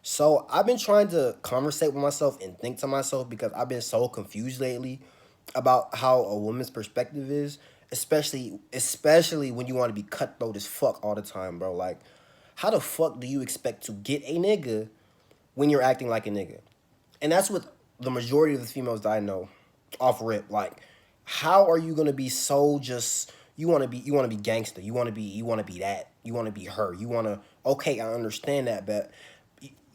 So I've been trying to conversate with myself and think to myself because I've been so confused lately about how a woman's perspective is, especially when you want to be cutthroat as fuck all the time, bro. Like, how the fuck do you expect to get a nigga when you're acting like a nigga? And that's what the majority of the females that I know off rip. Like, how are you gonna be so just you wanna be gangster. You wanna be that. You wanna be her. You wanna okay, I understand that, but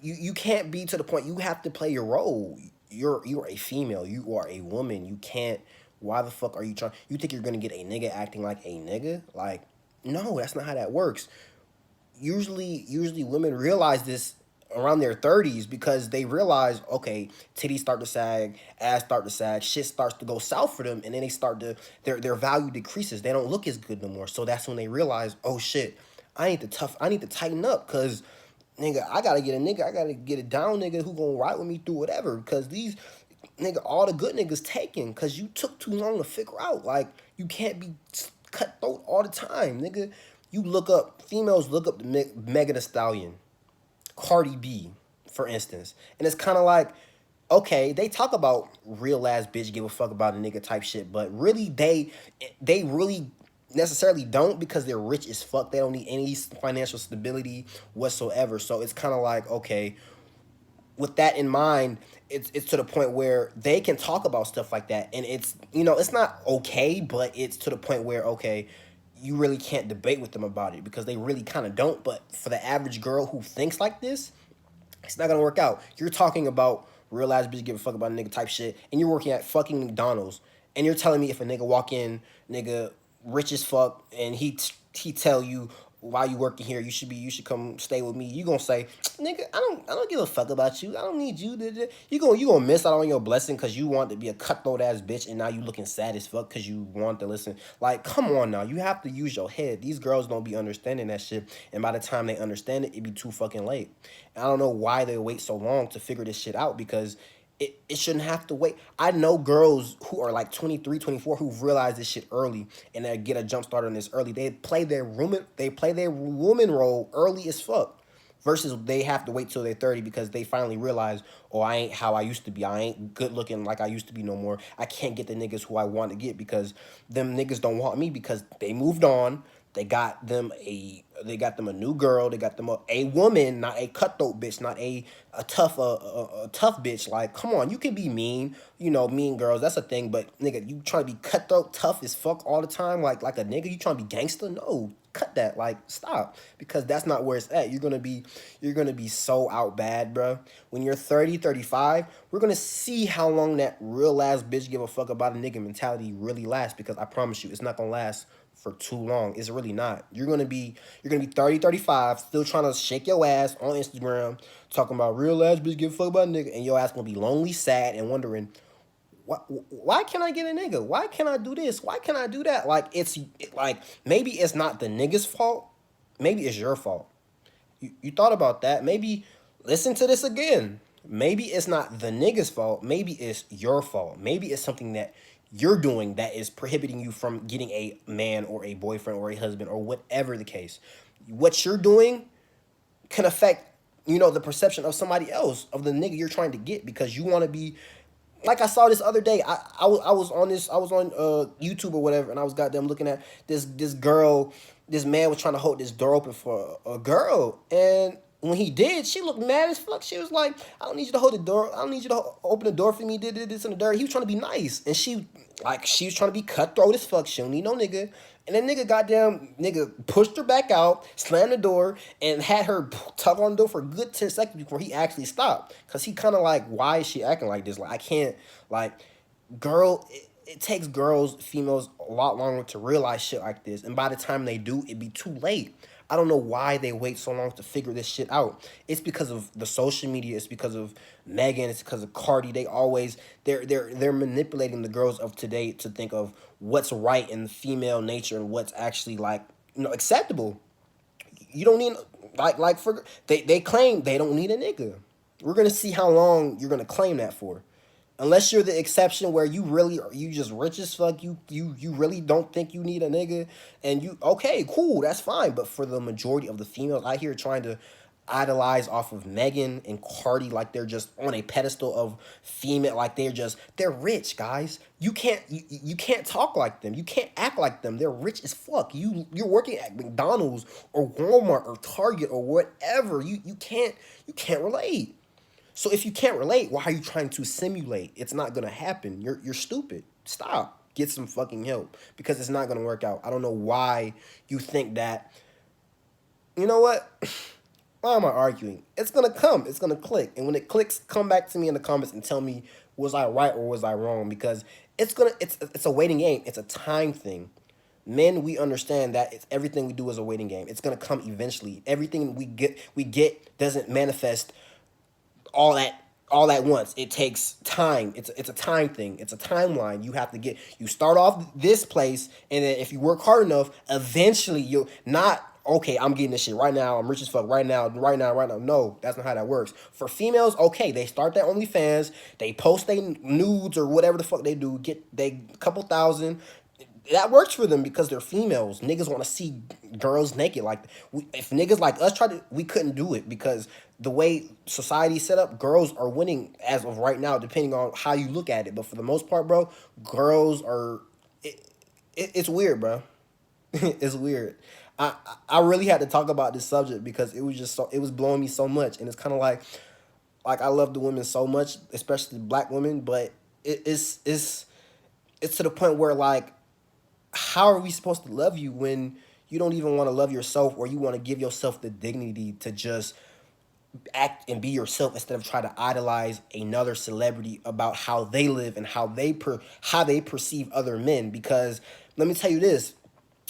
you can't be to the point you have to play your role. You're a female. You are a woman. You can't why the fuck are you trying you think you're gonna get a nigga acting like a nigga? Like, no, that's not how that works. Usually women realize this around their 30s because they realize, okay, titties start to sag, ass start to sag, shit starts to go south for them, and then they start to their value decreases. They don't look as good no more. So that's when they realize, oh shit, I need to tighten up because nigga, I gotta get a down nigga who gonna ride with me through whatever. Cause these nigga, all the good niggas taken. Cause you took too long to figure out. Like, you can't be cutthroat all the time, nigga. You look up females look up the Megan Thee Stallion, Cardi B, for instance, and it's kind of like, okay, they talk about real ass bitch give a fuck about a nigga type shit, but really they really necessarily don't because they're rich as fuck. They don't need any financial stability whatsoever. So it's kind of like, okay, with that in mind, it's to the point where they can talk about stuff like that, and it's it's not okay, but it's to the point where okay, you really can't debate with them about it because they really kind of don't. But for the average girl who thinks like this, it's not gonna work out. You're talking about real ass bitch give a fuck about a nigga type shit, and you're working at fucking McDonald's, and you're telling me if a nigga walk in, nigga rich as fuck, and he tell you while you working here, you should come stay with me. You gonna say, nigga, I don't give a fuck about you. I don't need you. You gonna miss out on your blessing because you want to be a cutthroat ass bitch, and now you looking sad as fuck because you want to listen. Like, come on now, you have to use your head. These girls don't be understanding that shit, and by the time they understand it, it be too fucking late. And I don't know why they wait so long to figure this shit out because it shouldn't have to wait. I know girls who are like 23, 24 who've realized this shit early and they get a jump start on this early. They play their woman role early as fuck. Versus they have to wait till they're 30 because they finally realize, oh, I ain't how I used to be. I ain't good looking like I used to be no more. I can't get the niggas who I want to get because them niggas don't want me because they moved on. They got them a new girl. They got them a woman, not a cutthroat bitch, not a tough bitch. Like, come on, you can be mean, mean girls. That's a thing. But nigga, you trying to be cutthroat, tough as fuck all the time, like a nigga. You trying to be gangster? No, cut that. Like, stop, because that's not where it's at. You're gonna be so out bad, bro. When you're 30, 35, we're gonna see how long that real ass bitch give a fuck about a nigga mentality really lasts. Because I promise you, it's not gonna last for too long. It's really not. You're gonna be 30, 35, still trying to shake your ass on Instagram, talking about real ass bitch give a fuck about a nigga, and your ass gonna be lonely, sad, and wondering why can't I get a nigga? Why can't I do this? Why can't I do that? Like, like maybe it's not the nigga's fault. Maybe it's your fault. You thought about that? Maybe listen to this again. Maybe it's not the nigga's fault. Maybe it's your fault. Maybe it's something that you're doing that is prohibiting you from getting a man or a boyfriend or a husband or whatever the case. What you're doing can affect, the perception of somebody else, of the nigga you're trying to get, because you want to be like I saw this other day. I was on YouTube or whatever, and I was goddamn looking at this girl. This man was trying to hold this door open for a girl, and when he did, she looked mad as fuck. She was like, "I don't need you to hold the door. I don't need you to open the door for me." Did this and the dirt. He was trying to be nice, and she was trying to be cutthroat as fuck. She don't need no nigga. And then nigga pushed her back out, slammed the door, and had her tug on the door for a good 10 seconds before he actually stopped. Cause he kind of like, why is she acting like this? Like, I can't, like, it takes females a lot longer to realize shit like this. And by the time they do, it'd be too late. I don't know why they wait so long to figure this shit out. It's because of the social media. It's because of Megan. It's because of Cardi. They're manipulating the girls of today to think of what's right in the female nature and what's actually, like, acceptable. You don't need, for they claim they don't need a nigga. We're gonna see how long you're gonna claim that for. Unless you're the exception where you just rich as fuck, you really don't think you need a nigga, and you okay, cool, that's fine. But for the majority of the females out here trying to, idolize off of Megan and Cardi like they're just on a pedestal of female, like they're rich, guys. You can't talk like them. You can't act like them. They're rich as fuck. You're working at McDonald's or Walmart or Target or whatever. You can't relate. So if you can't relate, why are you trying to simulate? It's not gonna happen. You're stupid. Stop. Get some fucking help because it's not gonna work out. I don't know why you think that. You know what? Why am I arguing? It's gonna come. It's gonna click, and when it clicks, come back to me in the comments and tell me was I right or was I wrong? Because it's a waiting game. It's a time thing. Men, we understand that it's everything we do is a waiting game. It's gonna come eventually. Everything we get doesn't manifest all at once. It takes time. It's a time thing. It's a timeline. You start off this place, and then if you work hard enough, eventually you'll not okay, I'm getting this shit right now. I'm rich as fuck right now, right now, right now. No, that's not how that works. For females, okay, they start their OnlyFans, they post their nudes or whatever the fuck they do, get they couple thousand. That works for them because they're females. Niggas want to see girls naked. Like if niggas like us tried to, we couldn't do it because the way society's set up, girls are winning as of right now, depending on how you look at it. But for the most part, bro, girls are. It's weird, bro. It's weird. I really had to talk about this subject because it was just it was blowing me so much, and it's kind of like I love the women so much, especially black women, but it's to the point where like how are we supposed to love you when you don't even want to love yourself or you want to give yourself the dignity to just act and be yourself instead of try to idolize another celebrity about how they live and how they perceive other men? Because let me tell you this,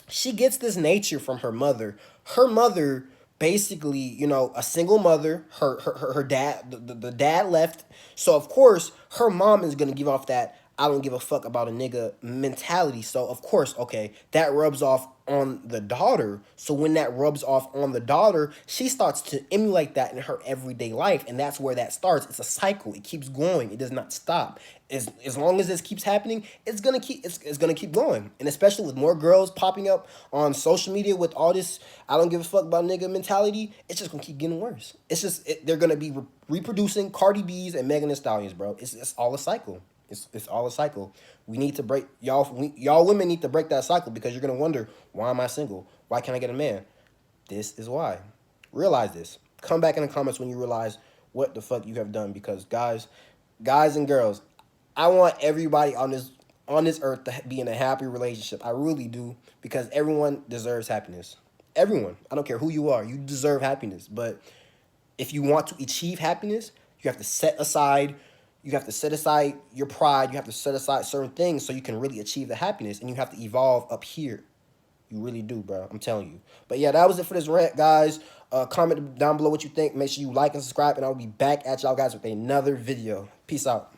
she gets this nature from her mother. Her mother basically, a single mother. Her dad, the dad left. So of course, her mom is gonna give off that I don't give a fuck about a nigga mentality. So of course, okay, that rubs off on the daughter. So when that rubs off on the daughter, she starts to emulate that in her everyday life, and that's where that starts. It's a cycle. It keeps going. It does not stop. As long as this keeps happening, it's gonna keep going. And especially with more girls popping up on social media with all this I don't give a fuck about nigga mentality, it's just gonna keep getting worse. They're gonna be reproducing Cardi B's and Megan Thee Stallions, bro. It's all a cycle. It's all a cycle. We need to break y'all women need to break that cycle because you're gonna wonder, why am I single? Why can't I get a man? This is why. Realize this. Come back in the comments when you realize what the fuck you have done, because guys and girls, I want everybody on this earth to be in a happy relationship. I really do, because everyone deserves happiness. Everyone. I don't care who you are. You deserve happiness. But if you want to achieve happiness, you have to set aside your pride. You have to set aside certain things so you can really achieve the happiness, and you have to evolve up here. You really do, bro. I'm telling you. But yeah, that was it for this rant, guys. Comment down below what you think. Make sure you like and subscribe, and I'll be back at y'all guys with another video. Peace out.